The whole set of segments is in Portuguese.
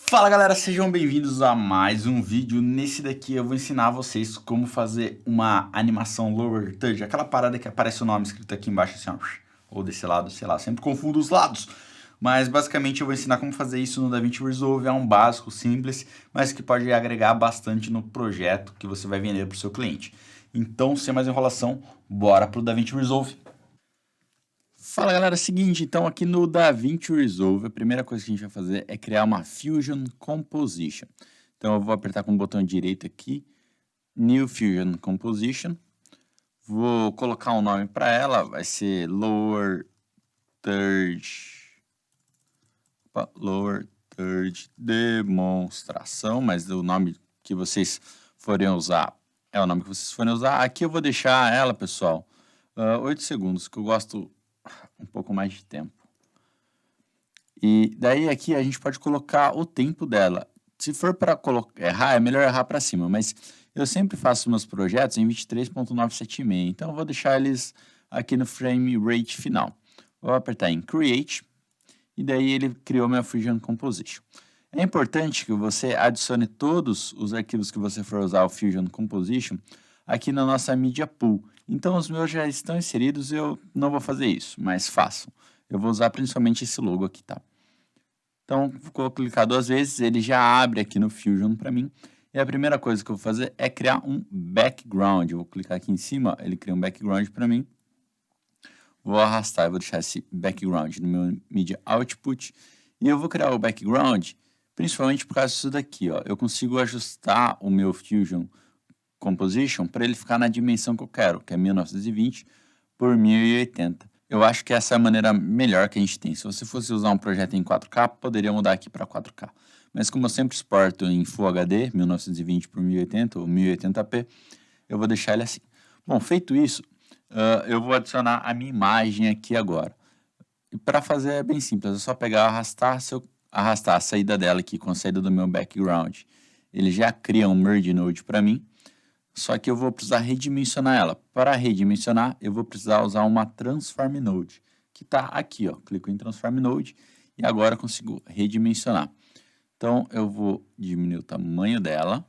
Fala galera, sejam bem-vindos a mais um vídeo. Nesse daqui eu vou ensinar vocês como fazer uma animação Lower Third, aquela parada que aparece o nome escrito aqui embaixo assim, ó, ou desse lado, sei lá, sempre confundo os lados. Mas basicamente eu vou ensinar como fazer isso no DaVinci Resolve, é um básico simples, mas que pode agregar bastante no projeto que você vai vender para o seu cliente. Então, sem mais enrolação, bora pro DaVinci Resolve. Fala galera, seguinte, então aqui no DaVinci Resolve, a primeira coisa que a gente vai fazer é criar uma Fusion Composition. Então eu vou apertar com o botão direito aqui, New Fusion Composition, vou colocar um nome para ela, vai ser Lower Third Demonstração, mas o nome que vocês forem usar é o nome que vocês forem usar. Aqui eu vou deixar ela, pessoal, 8 segundos, que eu gosto um pouco mais de tempo. E daí aqui a gente pode colocar o tempo dela. Se for para errar, é melhor errar para cima, mas eu sempre faço meus projetos em 23.976, então eu vou deixar eles aqui no frame rate final. Vou apertar em Create, e daí ele criou minha Fusion Composition. É importante que você adicione todos os arquivos que você for usar o Fusion Composition aqui na nossa Media Pool. Então os meus já estão inseridos, eu não vou fazer isso, mas façam. Eu vou usar principalmente esse logo aqui, tá? Então, vou clicar 2 vezes, ele já abre aqui no Fusion para mim. E a primeira coisa que eu vou fazer é criar um background. Eu vou clicar aqui em cima, ele cria um background para mim. Vou arrastar, eu vou deixar esse background no meu Media Output. E eu vou criar o background principalmente por causa disso daqui, ó. Eu consigo ajustar o meu Fusion Composition para ele ficar na dimensão que eu quero, que é 1920 por 1080. Eu acho que essa é a maneira melhor que a gente tem. Se você fosse usar um projeto em 4K, poderia mudar aqui para 4K. Mas como eu sempre exporto em Full HD, 1920 por 1080 ou 1080p, eu vou deixar ele assim. Bom, feito isso, eu vou adicionar a minha imagem aqui agora. E para fazer é bem simples, é só pegar, arrastar, se eu arrastar a saída dela aqui com a saída do meu background, ele já cria um Merge Node para mim. Só que eu vou precisar redimensionar ela. Para redimensionar, eu vou precisar usar uma Transform Node, que está aqui, ó. Clico em Transform Node e agora eu consigo redimensionar. Então, eu vou diminuir o tamanho dela.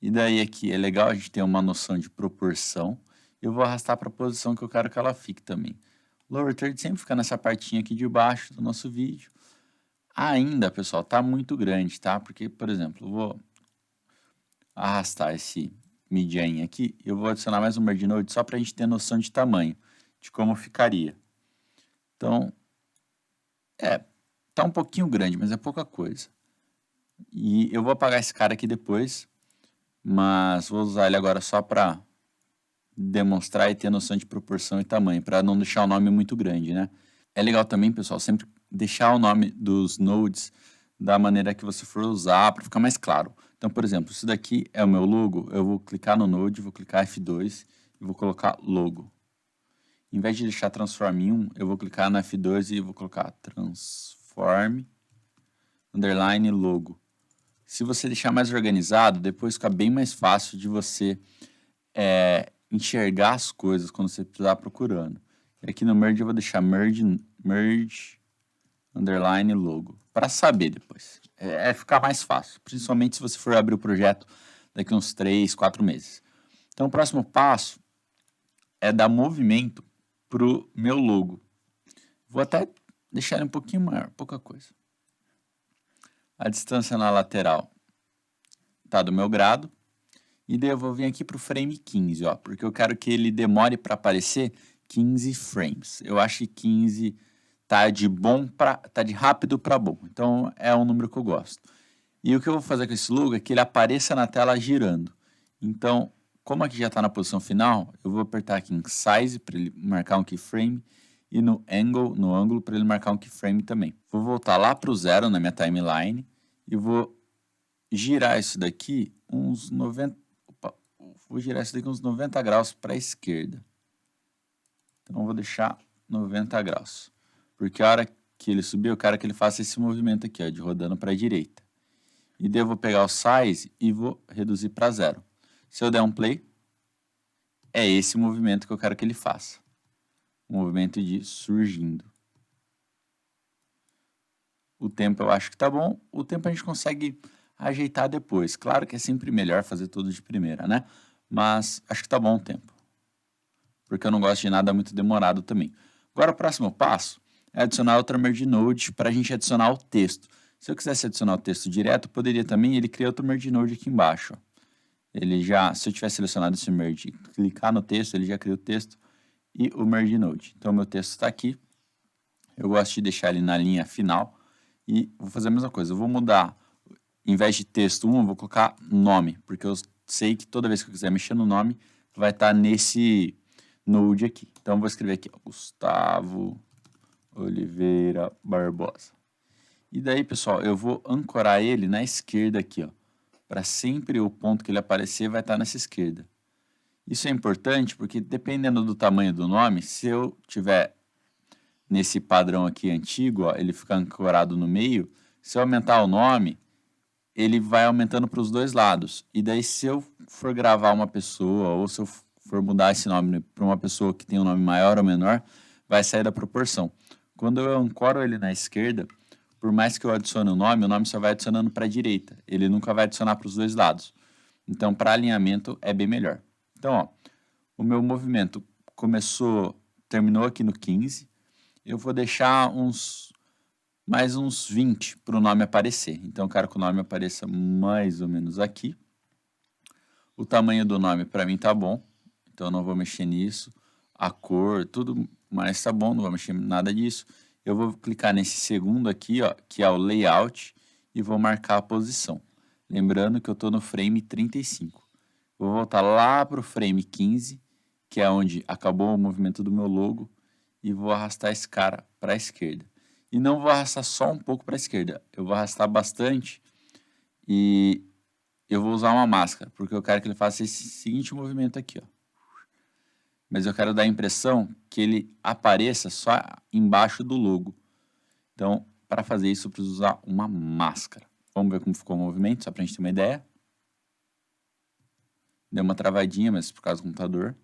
E daí aqui é legal a gente ter uma noção de proporção. Eu vou arrastar para a posição que eu quero que ela fique também. Lower Third sempre fica nessa partinha aqui de baixo do nosso vídeo. Ainda, pessoal, tá muito grande, tá? Porque, por exemplo, eu vou arrastar esse median aqui, eu vou adicionar mais um merge node só para a gente ter noção de tamanho, de como ficaria. Então, tá um pouquinho grande, mas é pouca coisa. E eu vou apagar esse cara aqui depois, mas vou usar ele agora só para demonstrar e ter noção de proporção e tamanho, para não deixar o nome muito grande, né? É legal também, pessoal, sempre deixar o nome dos nodes da maneira que você for usar, para ficar mais claro. Então, por exemplo, isso daqui é o meu logo, eu vou clicar no node, vou clicar F2 e vou colocar logo. Em vez de deixar transform em 1, eu vou clicar na F2 e vou colocar transform underline logo. Se você deixar mais organizado, depois fica bem mais fácil de você enxergar as coisas quando você precisar procurando. E aqui no merge eu vou deixar merge underline logo, para saber depois. É ficar mais fácil, principalmente se você for abrir o projeto daqui uns 3, 4 meses. Então o próximo passo é dar movimento para o meu logo. Vou até deixar ele um pouquinho maior, pouca coisa. A distância na lateral está do meu grado. E daí eu vou vir aqui para o frame 15, ó, porque eu quero que ele demore para aparecer 15 frames. Eu acho que 15 tá de rápido para bom. Então é um número que eu gosto. E o que eu vou fazer com esse logo é que ele apareça na tela girando. Então, como aqui já está na posição final, eu vou apertar aqui em Size para ele marcar um keyframe e no ângulo para ele marcar um keyframe também. Vou voltar lá para o 0 na minha timeline e vou girar isso daqui uns 90. Vou girar isso daqui uns 90 graus para a esquerda. Então, eu vou deixar 90 graus. Porque a hora que ele subir, eu quero que ele faça esse movimento aqui, ó, de rodando para a direita. E daí eu vou pegar o size e vou reduzir para 0. Se eu der um play, é esse movimento que eu quero que ele faça. O movimento de surgindo. O tempo eu acho que tá bom. O tempo a gente consegue ajeitar depois. Claro que é sempre melhor fazer tudo de primeira, né? Mas acho que tá bom o tempo. Porque eu não gosto de nada muito demorado também. Agora, o próximo passo é adicionar outra merge node para a gente adicionar o texto. Se eu quisesse adicionar o texto direto, poderia também, ele cria outro merge node aqui embaixo. Ó. Ele já, se eu tiver selecionado esse merge, clicar no texto, ele já cria o texto e o merge node. Então, meu texto está aqui. Eu gosto de deixar ele na linha final e vou fazer a mesma coisa. Eu vou mudar, em vez de texto 1, eu vou colocar nome, porque eu sei que toda vez que eu quiser mexer no nome, vai estar nesse node aqui. Então, eu vou escrever aqui, ó, Gustavo Oliveira Barbosa. E daí, pessoal, eu vou ancorar ele na esquerda aqui, ó. Para sempre o ponto que ele aparecer vai estar nessa esquerda. Isso é importante porque dependendo do tamanho do nome, se eu tiver nesse padrão aqui antigo, ó, ele fica ancorado no meio, se eu aumentar o nome, ele vai aumentando para os dois lados. E daí, se eu for gravar uma pessoa ou se eu for mudar esse nome para uma pessoa que tem um nome maior ou menor, vai sair da proporção. Quando eu ancoro ele na esquerda, por mais que eu adicione o nome só vai adicionando para a direita. Ele nunca vai adicionar para os dois lados. Então, para alinhamento, é bem melhor. Então, ó, o meu movimento terminou aqui no 15. Eu vou deixar mais uns 20 para o nome aparecer. Então, eu quero que o nome apareça mais ou menos aqui. O tamanho do nome para mim tá bom, então eu não vou mexer nisso. A cor, tudo mais tá bom, não vou mexer em nada disso. Eu vou clicar nesse segundo aqui, ó, que é o layout, e vou marcar a posição. Lembrando que eu estou no frame 35. Vou voltar lá para o frame 15, que é onde acabou o movimento do meu logo, e vou arrastar esse cara para a esquerda. E não vou arrastar só um pouco para a esquerda, eu vou arrastar bastante e eu vou usar uma máscara, porque eu quero que ele faça esse seguinte movimento aqui, ó. Mas eu quero dar a impressão que ele apareça só embaixo do logo. Então, para fazer isso, eu preciso usar uma máscara. Vamos ver como ficou o movimento, só para a gente ter uma ideia. Deu uma travadinha, mas por causa do computador.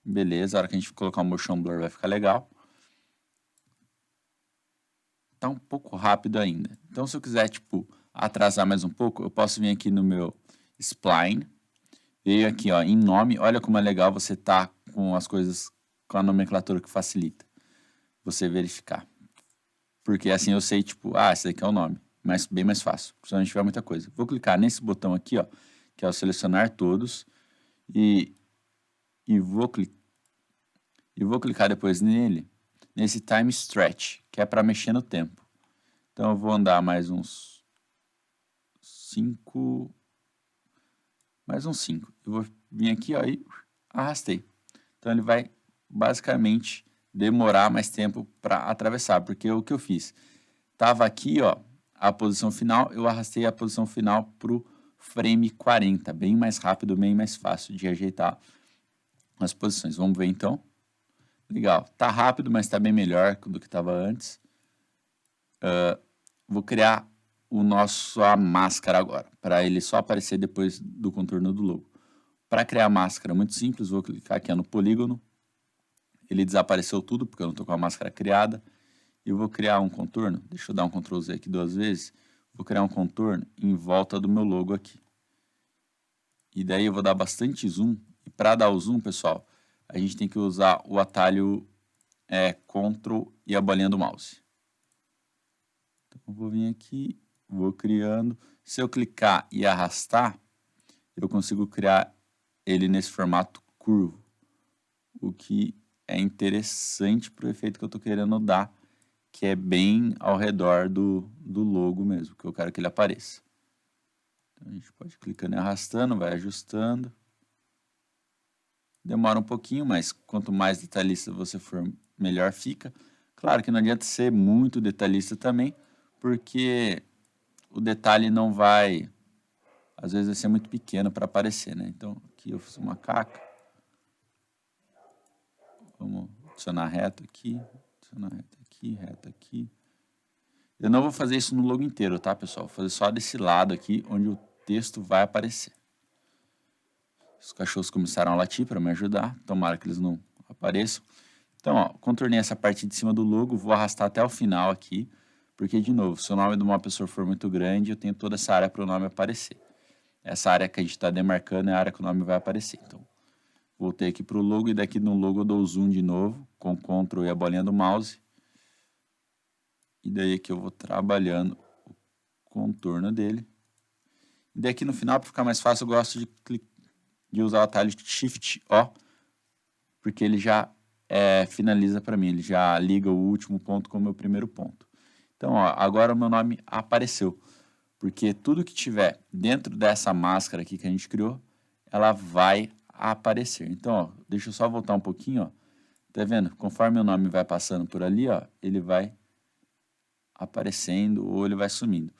Beleza, a hora que a gente colocar o motion blur vai ficar legal. Tá um pouco rápido ainda. Então, se eu quiser, tipo, atrasar mais um pouco, eu posso vir aqui no meu spline. Veio aqui, ó, em nome. Olha como é legal você tá com as coisas, com a nomenclatura que facilita você verificar. Porque assim eu sei, tipo, esse daqui é o nome. Mas bem mais fácil, principalmente se tiver muita coisa. Vou clicar nesse botão aqui, ó, que é o selecionar todos. E vou clicar depois nesse time stretch, que é para mexer no tempo. Então eu vou andar mais uns 5. Mais uns 5. Eu vou vir aqui, ó, e arrastei. Então ele vai basicamente demorar mais tempo para atravessar, porque o que eu fiz? Tava aqui, ó, a posição final, eu arrastei a posição final pro frame 40, bem mais rápido, bem mais fácil de ajeitar as posições. Vamos ver então. Legal, tá rápido, mas tá bem melhor do que estava antes. Vou criar a máscara agora, para ele só aparecer depois do contorno do logo. Para criar a máscara, muito simples, vou clicar aqui no polígono. Ele desapareceu tudo, porque eu não estou com a máscara criada. E vou criar um contorno. Deixa eu dar um Ctrl Z aqui 2 vezes. Vou criar um contorno em volta do meu logo aqui. E daí eu vou dar bastante zoom. E para dar o zoom, pessoal, a gente tem que usar o atalho Ctrl e a bolinha do mouse. Então eu vou vir aqui, vou criando. Se eu clicar e arrastar, eu consigo criar ele nesse formato curvo. O que é interessante para o efeito que eu estou querendo dar, que é bem ao redor do logo mesmo, que eu quero que ele apareça. Então a gente pode ir clicando e arrastando, vai ajustando. Demora um pouquinho, mas quanto mais detalhista você for, melhor fica. Claro que não adianta ser muito detalhista também, porque o detalhe não vai, às vezes vai ser muito pequeno para aparecer, né? Então aqui eu fiz uma caca. Vamos adicionar reto aqui, reto aqui. Eu não vou fazer isso no logo inteiro, tá, pessoal? Vou fazer só desse lado aqui, onde o texto vai aparecer. Os cachorros começaram a latir para me ajudar. Tomara que eles não apareçam. Então, ó, contornei essa parte de cima do logo. Vou arrastar até o final aqui, Porque, de novo, se o nome de uma pessoa for muito grande, eu tenho toda essa área para o nome aparecer. Essa área que a gente está demarcando é a área que o nome vai aparecer. Então, voltei aqui para o logo e daqui no logo eu dou zoom de novo, com Ctrl e a bolinha do mouse. E daí aqui eu vou trabalhando o contorno dele. E daqui no final, para ficar mais fácil, eu gosto de usar o atalho Shift O, porque ele já finaliza para mim, ele já liga o último ponto com o meu primeiro ponto. Então, ó, agora o meu nome apareceu, porque tudo que tiver dentro dessa máscara aqui que a gente criou, ela vai aparecer. Então, ó, deixa eu só voltar um pouquinho, ó. Tá vendo? Conforme o nome vai passando por ali, ó, ele vai aparecendo ou ele vai sumindo.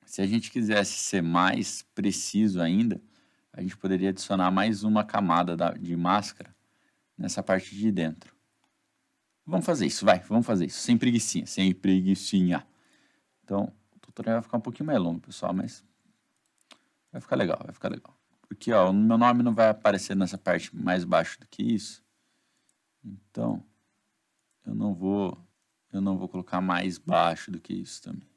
Se a gente quisesse ser mais preciso ainda, a gente poderia adicionar mais uma camada de máscara nessa parte de dentro. Vamos fazer isso, vai, vamos fazer isso, sem preguicinha, sem preguicinha. Então, o tutorial vai ficar um pouquinho mais longo, pessoal, mas vai ficar legal, vai ficar legal. Porque, ó, o meu nome não vai aparecer nessa parte mais baixo do que isso. Então, eu não vou colocar mais baixo do que isso também.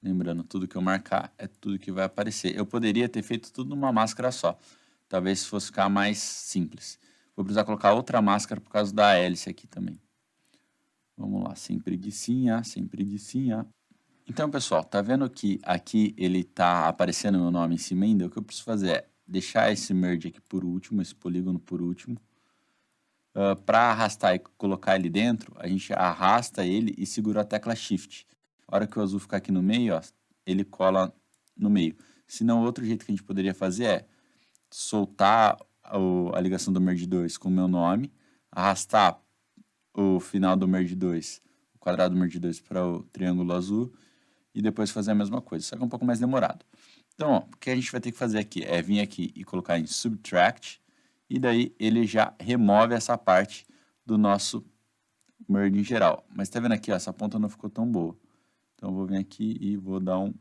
Lembrando, tudo que eu marcar é tudo que vai aparecer. Eu poderia ter feito tudo numa máscara só. Talvez fosse ficar mais simples. Vou precisar colocar outra máscara por causa da hélice aqui também. Vamos lá, sem preguicinha, sem preguicinha. Então, pessoal, tá vendo que aqui ele tá aparecendo meu nome em cima ainda? O que eu preciso fazer é deixar esse merge aqui por último, esse polígono por último. Para arrastar e colocar ele dentro, a gente arrasta ele e segura a tecla Shift. A hora que o azul ficar aqui no meio, ó, ele cola no meio. Se não, outro jeito que a gente poderia fazer é soltar a ligação do merge 2 com o meu nome, arrastar o final do merge 2, o quadrado do merge 2 para o triângulo azul e depois fazer a mesma coisa, só que é um pouco mais demorado. Então, ó, o que a gente vai ter que fazer aqui é vir aqui e colocar em Subtract, e daí ele já remove essa parte do nosso merge em geral. Mas tá vendo aqui, ó, essa ponta não ficou tão boa. Então eu vou vir aqui e vou dar um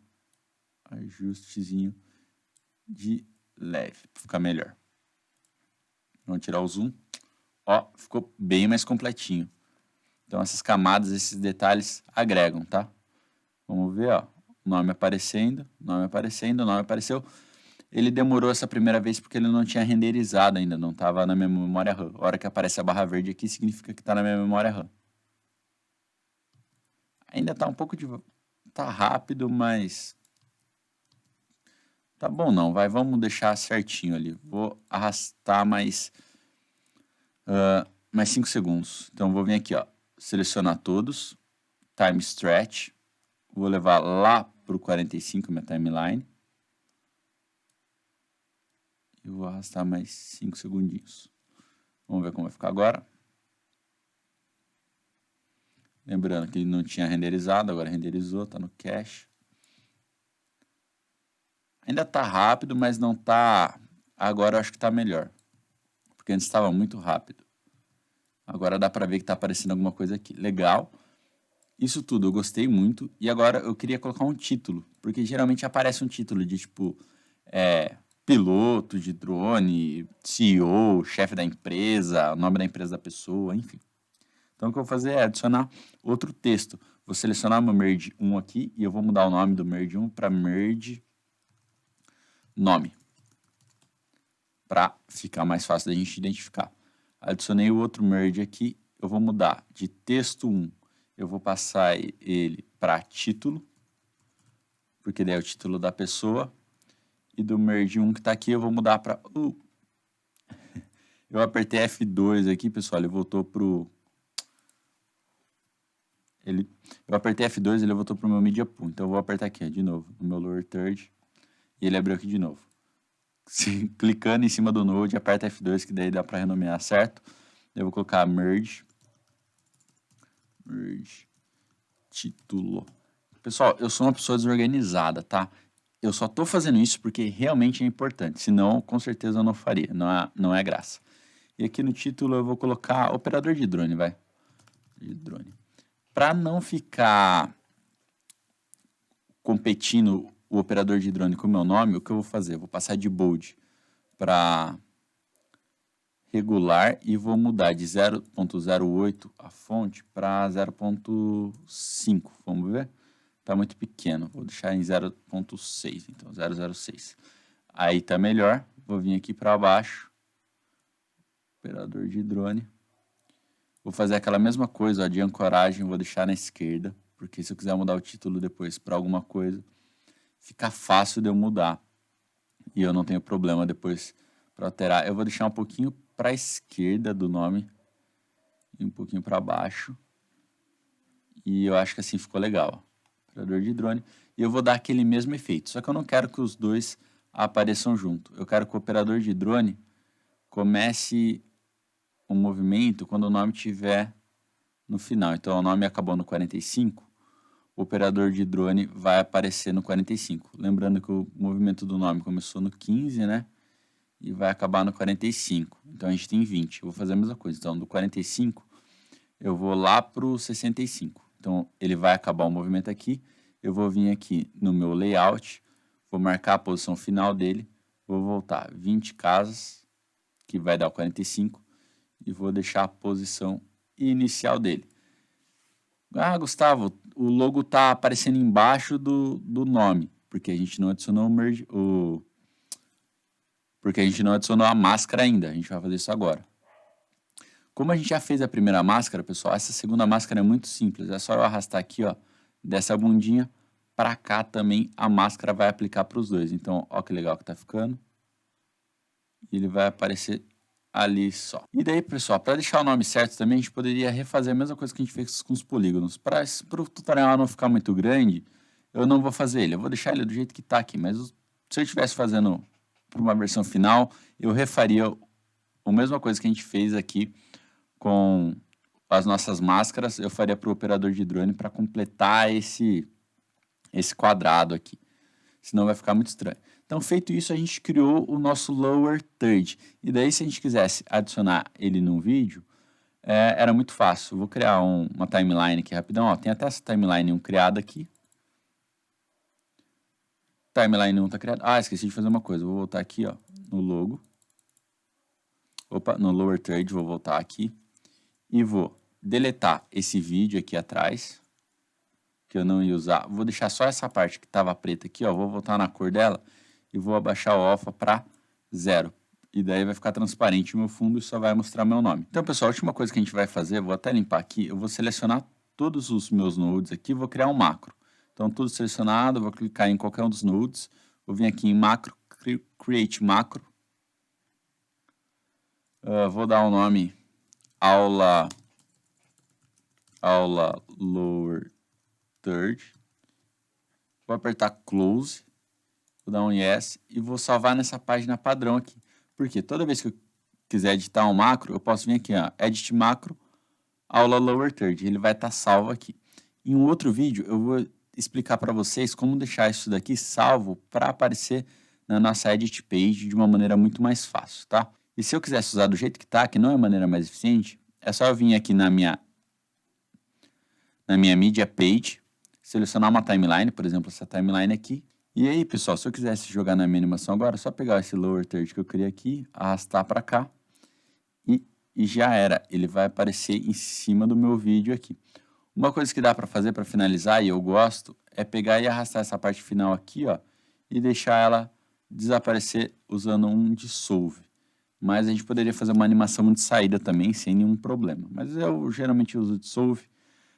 ajustezinho de leve, para ficar melhor. Vamos tirar o zoom. Ó, ficou bem mais completinho. Então essas camadas, esses detalhes agregam, tá? Vamos ver, ó, nome aparecendo, nome aparecendo, nome apareceu. Ele demorou essa primeira vez porque ele não tinha renderizado ainda, não estava na minha memória RAM. A hora que aparece a barra verde aqui, significa que está na minha memória RAM. Ainda está um pouco de... tá rápido, mas... tá bom não, vai, vamos deixar certinho ali. Vou arrastar mais 5 segundos. Então, vou vir aqui, ó, selecionar todos, time stretch, vou levar lá para o 45, minha timeline. E vou arrastar mais 5 segundinhos. Vamos ver como vai ficar agora. Lembrando que ele não tinha renderizado, agora renderizou, está no cache. Ainda está rápido, mas não está... agora eu acho que está melhor. Porque antes estava muito rápido. Agora dá para ver que está aparecendo alguma coisa aqui. Legal. Isso tudo eu gostei muito. E agora eu queria colocar um título. Porque geralmente aparece um título de tipo... piloto de drone, CEO, chefe da empresa, o nome da empresa da pessoa, enfim. Então, o que eu vou fazer é adicionar outro texto. Vou selecionar meu merge 1 aqui e eu vou mudar o nome do merge 1 para merge nome, para ficar mais fácil da gente identificar. Adicionei o outro merge aqui, eu vou mudar de texto 1, eu vou passar ele para título, porque daí é o título da pessoa, e do merge 1 que está aqui eu vou mudar para... eu apertei F2 aqui, pessoal, ele voltou para o... eu apertei F2 e ele voltou para o meu Media Pool. Então eu vou apertar aqui, ó, de novo, no meu Lower Third. E ele abriu aqui de novo. Clicando em cima do Node, aperta F2, que daí dá para renomear, certo? Eu vou colocar Merge título. Pessoal, eu sou uma pessoa desorganizada, tá? Eu só tô fazendo isso porque realmente é importante. Senão, com certeza eu não faria. Não é graça. E aqui no título eu vou colocar operador de drone, vai. De drone. Para não ficar competindo o operador de drone com o meu nome, o que eu vou fazer? Eu vou passar de bold para regular e vou mudar de 0.08 a fonte para 0.5, vamos ver? Tá muito pequeno, vou deixar em 0.6, então 006. Aí tá melhor, vou vir aqui para baixo, operador de drone. Vou fazer aquela mesma coisa, ó, de ancoragem, vou deixar na esquerda, porque se eu quiser mudar o título depois para alguma coisa, fica fácil de eu mudar. E eu não tenho problema depois para alterar. Eu vou deixar um pouquinho para a esquerda do nome e um pouquinho para baixo. E eu acho que assim ficou legal. Operador de drone. E eu vou dar aquele mesmo efeito. Só que eu não quero que os dois apareçam junto. Eu quero que o operador de drone comece o movimento quando o nome estiver no final. Então o nome acabou no 45. O operador de drone vai aparecer no 45. Lembrando que o movimento do nome começou no 15, né? E vai acabar no 45. Então a gente tem 20. Eu vou fazer a mesma coisa. Então do 45 eu vou lá para o 65. Então ele vai acabar o movimento aqui. Eu vou vir aqui no meu layout. Vou marcar a posição final dele. Vou voltar 20 casas, que vai dar o 45. E vou deixar a posição inicial dele. Ah, Gustavo, o logo está aparecendo embaixo do nome, porque a gente não adicionou porque a gente não adicionou a máscara ainda. A gente vai fazer isso agora. Como a gente já fez a primeira máscara, pessoal, essa segunda máscara é muito simples. É só eu arrastar aqui, ó, dessa bundinha para cá também a máscara vai aplicar para os dois. Então, ó que legal que tá ficando. Ele vai aparecer ali só. E daí, pessoal, para deixar o nome certo também, a gente poderia refazer a mesma coisa que a gente fez com os polígonos. Para o tutorial não ficar muito grande, eu não vou fazer ele. Eu vou deixar ele do jeito que está aqui. Mas se eu estivesse fazendo para uma versão final, eu refaria a mesma coisa que a gente fez aqui com as nossas máscaras. Eu faria para o operador de drone para completar esse quadrado aqui. Senão vai ficar muito estranho. Então, feito isso, a gente criou o nosso lower third. E daí, se a gente quisesse adicionar ele num vídeo, era muito fácil. Eu vou criar uma timeline aqui rapidão. Ó, tem até essa timeline 1 criada aqui. Timeline 1 está criada. Ah, esqueci de fazer uma coisa. Vou voltar aqui, ó, no logo. Opa, no lower third, vou voltar aqui. E vou deletar esse vídeo aqui atrás, que eu não ia usar. Vou deixar só essa parte que estava preta aqui, ó. Vou voltar na cor dela e vou abaixar o alpha para 0. E daí vai ficar transparente o meu fundo e só vai mostrar meu nome. Então, pessoal, a última coisa que a gente vai fazer, vou até limpar aqui, eu vou selecionar todos os meus nodes aqui, vou criar um macro. Então, tudo selecionado, vou clicar em qualquer um dos nodes, vou vir aqui em macro, create macro. Vou dar o nome aula lower third. Vou apertar close, vou dar um yes e vou salvar nessa página padrão aqui. Porque toda vez que eu quiser editar um macro, eu posso vir aqui, ó, edit macro, aula lower third, ele vai estar salvo aqui. Em um outro vídeo eu vou explicar para vocês como deixar isso daqui salvo para aparecer na nossa edit page de uma maneira muito mais fácil, tá? E se eu quisesse usar do jeito que tá, que não é a maneira mais eficiente, é só eu vir aqui na minha media page, selecionar uma timeline, por exemplo, essa timeline aqui. E aí, pessoal, se eu quisesse jogar na minha animação agora, é só pegar esse lower third que eu criei aqui, arrastar para cá e já era. Ele vai aparecer em cima do meu vídeo aqui. Uma coisa que dá para fazer para finalizar, e eu gosto, é pegar e arrastar essa parte final aqui, ó, e deixar ela desaparecer usando um dissolve. Mas a gente poderia fazer uma animação de saída também, sem nenhum problema. Mas eu geralmente uso dissolve.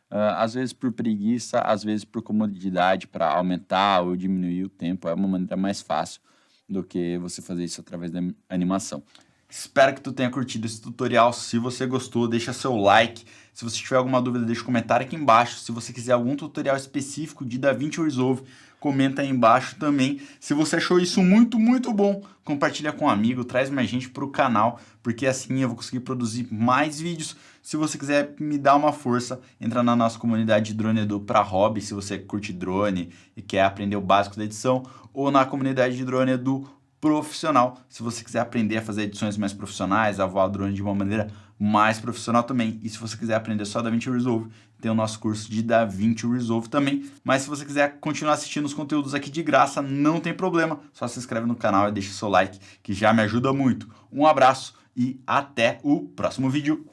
Às vezes por preguiça, às vezes por comodidade, para aumentar ou diminuir o tempo. É uma maneira mais fácil do que você fazer isso através da animação. Espero que tu tenha curtido esse tutorial. Se você gostou, deixa seu like. Se você tiver alguma dúvida, deixa um comentário aqui embaixo. Se você quiser algum tutorial específico de DaVinci Resolve, comenta aí embaixo também. Se você achou isso muito, muito bom, compartilha com um amigo, traz mais gente para o canal, porque assim eu vou conseguir produzir mais vídeos. Se você quiser me dar uma força, entra na nossa comunidade de Drone Edu para hobby, se você curte drone e quer aprender o básico da edição, ou na comunidade de Drone Edu profissional, se você quiser aprender a fazer edições mais profissionais, a voar drone de uma maneira mais profissional também. E se você quiser aprender só DaVinci Resolve, tem o nosso curso de DaVinci Resolve também. Mas se você quiser continuar assistindo os conteúdos aqui de graça, não tem problema, só se inscreve no canal e deixa seu like, que já me ajuda muito. Um abraço e até o próximo vídeo.